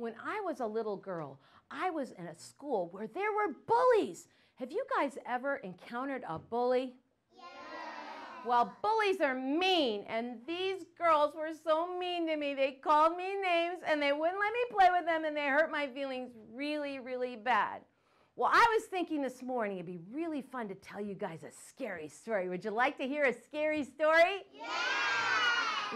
when I was a little girl, I was in a school where there were bullies. Have you guys ever encountered a bully? Yeah. Well, bullies are mean, and these girls were so mean to me. They called me names, and they wouldn't let me play with them, and they hurt my feelings really, really bad. Well, I was thinking this morning it'd be really fun to tell you guys a scary story. Would you like to hear a scary story? Yeah!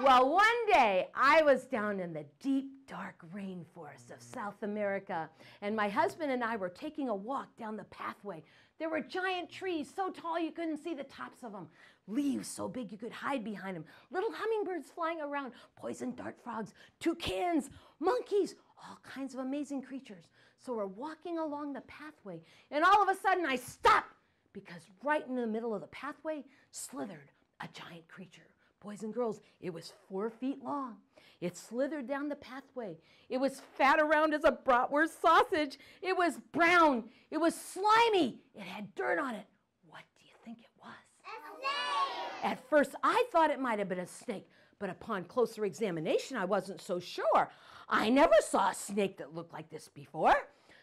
Well, one day I was down in the deep, dark rainforest of South America, and my husband and I were taking a walk down the pathway. There were giant trees so tall you couldn't see the tops of them, leaves so big you could hide behind them, little hummingbirds flying around, poison dart frogs, toucans, monkeys, all kinds of amazing creatures. So we're walking along the pathway, and all of a sudden I stopped because right in the middle of the pathway slithered a giant creature. Boys and girls, it was 4 feet long. It slithered down the pathway. It was fat around as a bratwurst sausage. It was brown. It was slimy. It had dirt on it. What do you think it was? A snake! At first, I thought it might have been a snake, but upon closer examination, I wasn't so sure. I never saw a snake that looked like this before.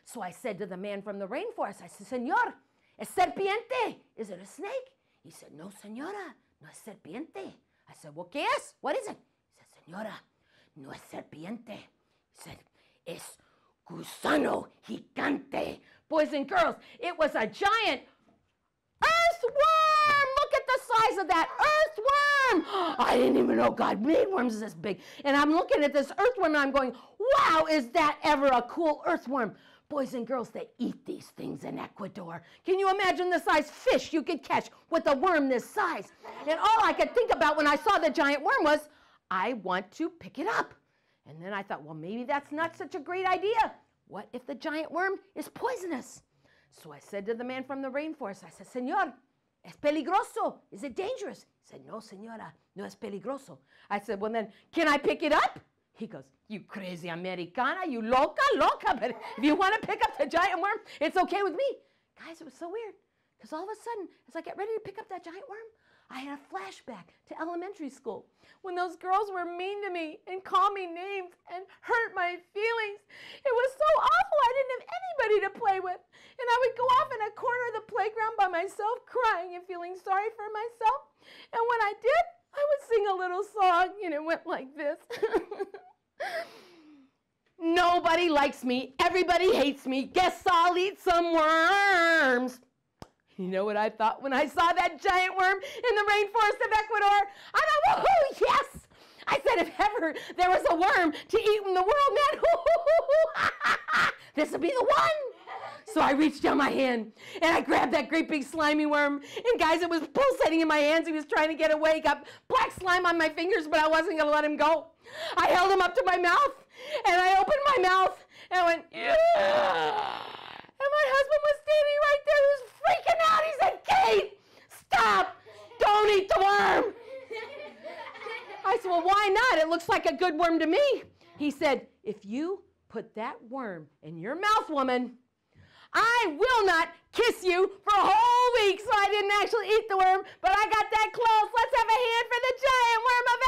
So I said to the man from the rainforest, I said, Señor, ¿es serpiente? Is it a snake? He said, no, señora, no es serpiente. I said, well, ¿qué es? What is it? He said, señora, no es serpiente. He said, es gusano gigante. Boys and girls, it was a giant earthworm. Look at the size of that earthworm. I didn't even know God made worms this big. And I'm looking at this earthworm and I'm going, wow, is that ever a cool earthworm? Boys and girls, they eat these things in Ecuador. Can you imagine the size fish you could catch with a worm this size? And all I could think about when I saw the giant worm was, I want to pick it up. And then I thought, well, maybe that's not such a great idea. What if the giant worm is poisonous? So I said to the man from the rainforest, I said, Señor, es peligroso. Is it dangerous? He said, no, señora, no es peligroso. I said, well, then, can I pick it up? He goes, you crazy Americana, you loca, but if you want to pick up the giant worm, it's okay with me. Guys, it was so weird, because all of a sudden, as I get ready to pick up that giant worm, I had a flashback to elementary school when those girls were mean to me and called me names and hurt my feelings. It was so awful, I didn't have anybody to play with. And I would go off in a corner of the playground by myself, crying and feeling sorry for myself. And when I did, I would sing a little song, and it went like this. Nobody likes me. Everybody hates me. Guess I'll eat some worms. You know what I thought when I saw that giant worm in the rainforest of Ecuador? I thought, woohoo, yes! I said, if ever there was a worm to eat in the world, man, this would be the one. So I reached down my hand, and I grabbed that great big slimy worm. And guys, it was pulsating in my hands. He was trying to get away. He got black slime on my fingers, but I wasn't going to let him go. I held him up to my mouth, and I opened my mouth, and I went, yeah. And my husband was standing right there. He was freaking out. He said, Kate, stop. Don't eat the worm. I said, well, why not? It looks like a good worm to me. He said, if you put that worm in your mouth, woman, I will not kiss you for a whole week. So I didn't actually eat the worm, but I got that close. Let's have a hand for the giant worm of